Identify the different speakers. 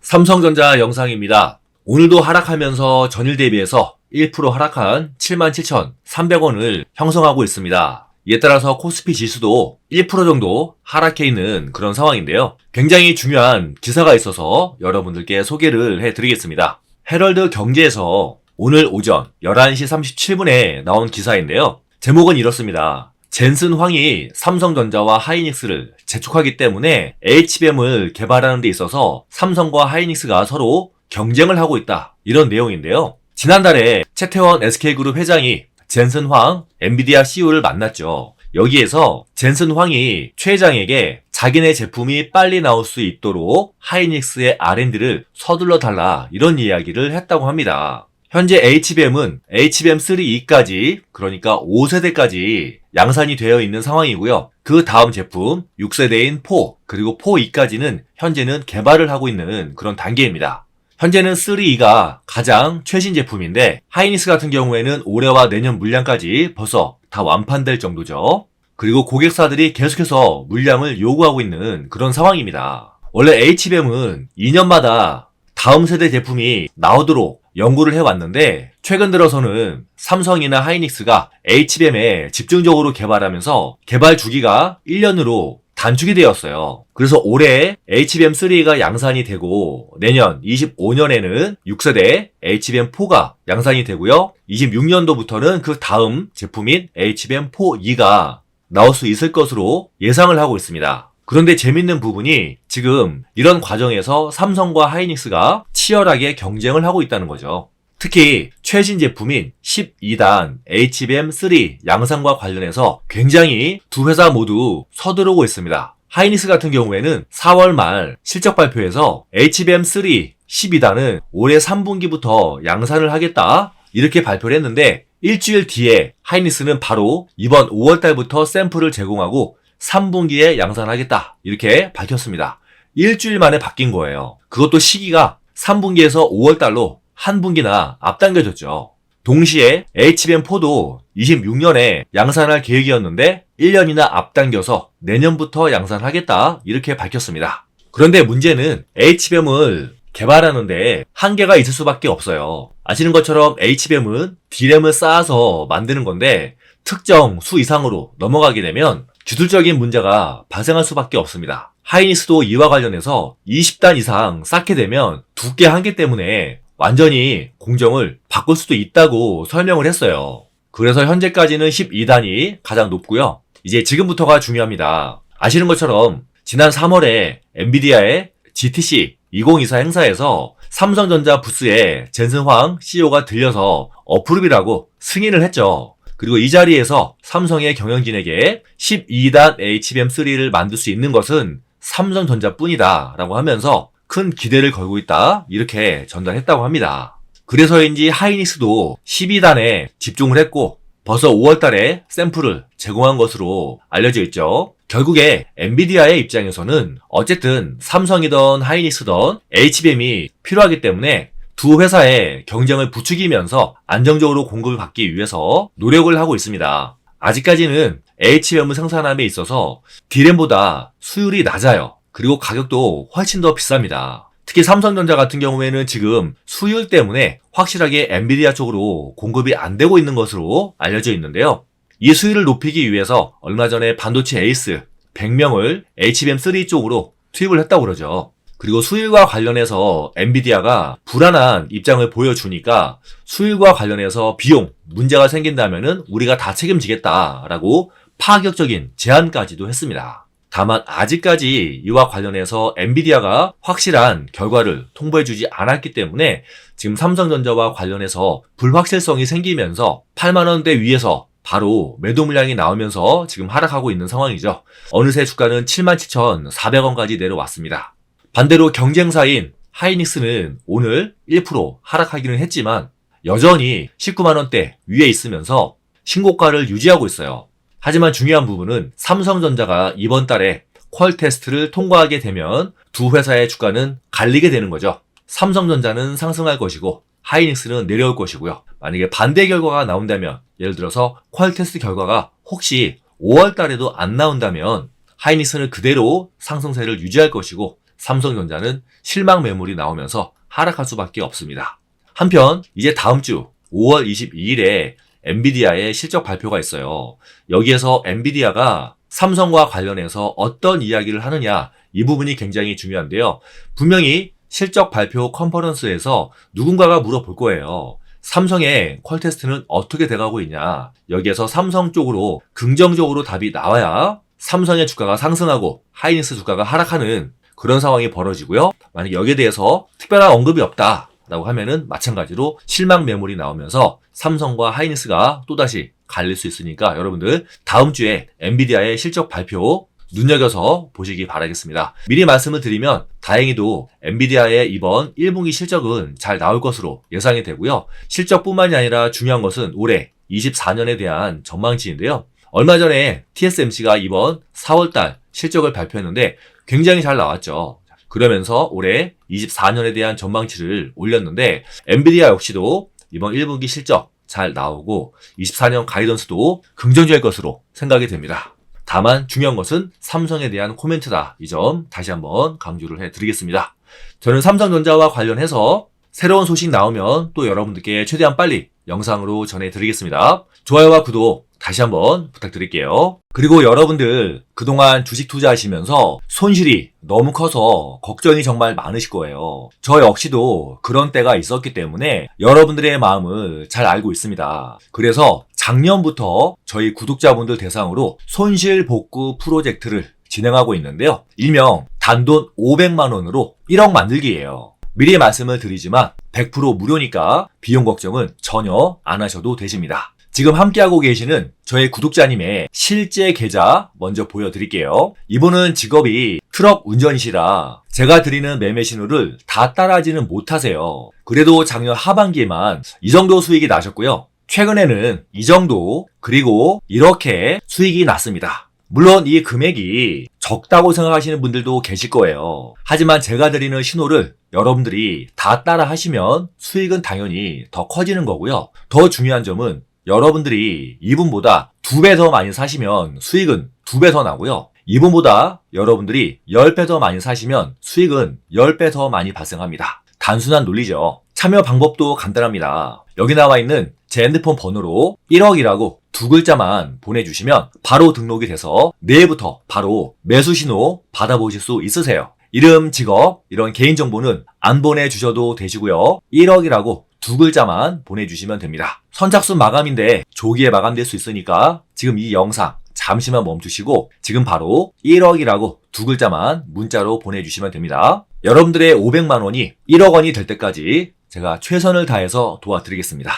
Speaker 1: 삼성전자 영상입니다. 오늘도 하락하면서 전일 대비해서 1% 하락한 77,300원을 형성하고 있습니다. 이에 따라서 코스피 지수도 1% 정도 하락해 있는 그런 상황인데요. 굉장히 중요한 기사가 있어서 여러분들께 소개를 해드리겠습니다. 헤럴드 경제에서 오늘 오전 11시 37분에 나온 기사인데요. 제목은 이렇습니다. 젠슨 황이 삼성전자와 하이닉스를 재촉하기 때문에 HBM을 개발하는 데 있어서 삼성과 하이닉스가 서로 경쟁을 하고 있다. 이런 내용인데요. 지난달에 최태원 SK그룹 회장이 젠슨 황 엔비디아 CEO를 만났죠. 여기에서 젠슨 황이 최 회장에게 자기네 제품이 빨리 나올 수 있도록 하이닉스의 R&D를 서둘러 달라 이런 이야기를 했다고 합니다. 현재 HBM은 HBM3E까지 그러니까 5세대까지 양산이 되어 있는 상황이고요. 그 다음 제품 6세대인 4 그리고 4E까지는 현재는 개발을 하고 있는 그런 단계입니다. 현재는 3E가 가장 최신 제품인데 하이닉스 같은 경우에는 올해와 내년 물량까지 벌써 다 완판될 정도죠. 그리고 고객사들이 계속해서 물량을 요구하고 있는 그런 상황입니다. 원래 HBM은 2년마다 다음 세대 제품이 나오도록 연구를 해왔는데 최근 들어서는 삼성이나 하이닉스가 HBM에 집중적으로 개발하면서 개발 주기가 1년으로 단축이 되었어요. 그래서 올해 HBM3가 양산이 되고 내년 25년에는 6세대 HBM4가 양산이 되고요. 26년도부터는 그 다음 제품인 HBM4E가 나올 수 있을 것으로 예상을 하고 있습니다. 그런데 재밌는 부분이 지금 이런 과정에서 삼성과 하이닉스가 치열하게 경쟁을 하고 있다는 거죠. 특히 최신 제품인 12단 HBM3 양산과 관련해서 굉장히 두 회사 모두 서두르고 있습니다. 하이닉스 같은 경우에는 4월 말 실적 발표에서 HBM3 12단은 올해 3분기부터 양산을 하겠다 이렇게 발표를 했는데 일주일 뒤에 하이닉스는 바로 이번 5월달부터 샘플을 제공하고 3분기에 양산하겠다 이렇게 밝혔습니다. 일주일 만에 바뀐 거예요. 그것도 시기가 3분기에서 5월달로 한 분기나 앞당겨졌죠. 동시에 HBM4도 26년에 양산할 계획이었는데 1년이나 앞당겨서 내년부터 양산하겠다 이렇게 밝혔습니다. 그런데 문제는 HBM을 개발하는데 한계가 있을 수밖에 없어요. 아시는 것처럼 HBM은 D램을 쌓아서 만드는 건데 특정 수 이상으로 넘어가게 되면 기술적인 문제가 발생할 수밖에 없습니다. 하이닉스도 이와 관련해서 20단 이상 쌓게 되면 두께 한계 때문에 완전히 공정을 바꿀 수도 있다고 설명을 했어요. 그래서 현재까지는 12단이 가장 높고요. 이제 지금부터가 중요합니다. 아시는 것처럼 지난 3월에 엔비디아의 GTC 2024 행사에서 삼성전자 부스에 젠슨 황 CEO가 들려서 어프루비라고 승인을 했죠. 그리고 이 자리에서 삼성의 경영진에게 12단 HBM3를 만들 수 있는 것은 삼성전자뿐이다 라고 하면서 큰 기대를 걸고 있다 이렇게 전달했다고 합니다. 그래서인지 하이닉스도 12단에 집중을 했고 벌써 5월달에 샘플을 제공한 것으로 알려져 있죠. 결국에 엔비디아의 입장에서는 어쨌든 삼성이든 하이닉스든 HBM이 필요하기 때문에 두 회사의 경쟁을 부추기면서 안정적으로 공급을 받기 위해서 노력을 하고 있습니다. 아직까지는 HBM을 생산함에 있어서 D램보다 수율이 낮아요. 그리고 가격도 훨씬 더 비쌉니다. 특히 삼성전자 같은 경우에는 지금 수율 때문에 확실하게 엔비디아 쪽으로 공급이 안 되고 있는 것으로 알려져 있는데요. 이 수율을 높이기 위해서 얼마 전에 반도체 에이스 100명을 HBM3 쪽으로 투입을 했다고 그러죠. 그리고 수율과 관련해서 엔비디아가 불안한 입장을 보여주니까 수율과 관련해서 비용 문제가 생긴다면은 우리가 다 책임지겠다라고 파격적인 제안까지도 했습니다. 다만 아직까지 이와 관련해서 엔비디아가 확실한 결과를 통보해주지 않았기 때문에 지금 삼성전자와 관련해서 불확실성이 생기면서 8만원대 위에서 바로 매도 물량이 나오면서 지금 하락하고 있는 상황이죠. 어느새 주가는 77,400원까지 내려왔습니다. 반대로 경쟁사인 하이닉스는 오늘 1% 하락하기는 했지만 여전히 19만원대 위에 있으면서 신고가를 유지하고 있어요. 하지만 중요한 부분은 삼성전자가 이번 달에 퀄 테스트를 통과하게 되면 두 회사의 주가는 갈리게 되는 거죠. 삼성전자는 상승할 것이고 하이닉스는 내려올 것이고요. 만약에 반대 결과가 나온다면 예를 들어서 퀄 테스트 결과가 혹시 5월 달에도 안 나온다면 하이닉스는 그대로 상승세를 유지할 것이고 삼성전자는 실망 매물이 나오면서 하락할 수밖에 없습니다. 한편 이제 다음 주 5월 22일에 엔비디아의 실적 발표가 있어요. 여기에서 엔비디아가 삼성과 관련해서 어떤 이야기를 하느냐, 이 부분이 굉장히 중요한데요. 분명히 실적 발표 컨퍼런스에서 누군가가 물어볼 거예요. 삼성의 퀄 테스트는 어떻게 돼가고 있냐. 여기에서 삼성 쪽으로 긍정적으로 답이 나와야 삼성의 주가가 상승하고 하이닉스 주가가 하락하는 그런 상황이 벌어지고요. 만약 여기에 대해서 특별한 언급이 없다 라고 하면은 마찬가지로 실망 매물이 나오면서 삼성과 하이닉스가 또다시 갈릴 수 있으니까 여러분들 다음 주에 엔비디아의 실적 발표 눈여겨서 보시기 바라겠습니다. 미리 말씀을 드리면 다행히도 엔비디아의 이번 1분기 실적은 잘 나올 것으로 예상이 되고요. 실적뿐만이 아니라 중요한 것은 올해 24년에 대한 전망치인데요. 얼마 전에 TSMC가 이번 4월달 실적을 발표했는데 굉장히 잘 나왔죠. 그러면서 올해 24년에 대한 전망치를 올렸는데 엔비디아 역시도 이번 1분기 실적 잘 나오고 24년 가이던스도 긍정적일 것으로 생각이 됩니다. 다만 중요한 것은 삼성에 대한 코멘트다. 이 점 다시 한번 강조를 해드리겠습니다. 저는 삼성전자와 관련해서 새로운 소식 나오면 또 여러분들께 최대한 빨리 영상으로 전해드리겠습니다. 좋아요와 구독 다시 한번 부탁드릴게요. 그리고 여러분들 그동안 주식 투자하시면서 손실이 너무 커서 걱정이 정말 많으실 거예요. 저 역시도 그런 때가 있었기 때문에 여러분들의 마음을 잘 알고 있습니다. 그래서 작년부터 저희 구독자분들 대상으로 손실 복구 프로젝트를 진행하고 있는데요. 일명 단돈 500만 원으로 1억 만들기예요. 미리 말씀을 드리지만 100% 무료니까 비용 걱정은 전혀 안 하셔도 되십니다. 지금 함께하고 계시는 저의 구독자님의 실제 계좌 먼저 보여드릴게요. 이분은 직업이 트럭 운전이시라 제가 드리는 매매 신호를 다 따라하지는 못하세요. 그래도 작년 하반기에만 이 정도 수익이 나셨고요. 최근에는 이 정도, 그리고 이렇게 수익이 났습니다. 물론 이 금액이 적다고 생각하시는 분들도 계실 거예요. 하지만 제가 드리는 신호를 여러분들이 다 따라 하시면 수익은 당연히 더 커지는 거고요. 더 중요한 점은 여러분들이 이분보다 2배 더 많이 사시면 수익은 2배 더 나고요. 이분보다 여러분들이 10배 더 많이 사시면 수익은 10배 더 많이 발생합니다. 단순한 논리죠. 참여 방법도 간단합니다. 여기 나와 있는 제 핸드폰 번호로 1억이라고 2글자만 보내주시면 바로 등록이 돼서 내일부터 바로 매수 신호 받아보실 수 있으세요. 이름, 직업, 이런 개인정보는 안 보내주셔도 되시고요. 1억이라고 2글자만 보내주시면 됩니다. 선착순 마감인데 조기에 마감될 수 있으니까 지금 이 영상 잠시만 멈추시고 지금 바로 1억이라고 2글자만 문자로 보내주시면 됩니다. 여러분들의 500만 원이 1억 원이 될 때까지 제가 최선을 다해서 도와드리겠습니다.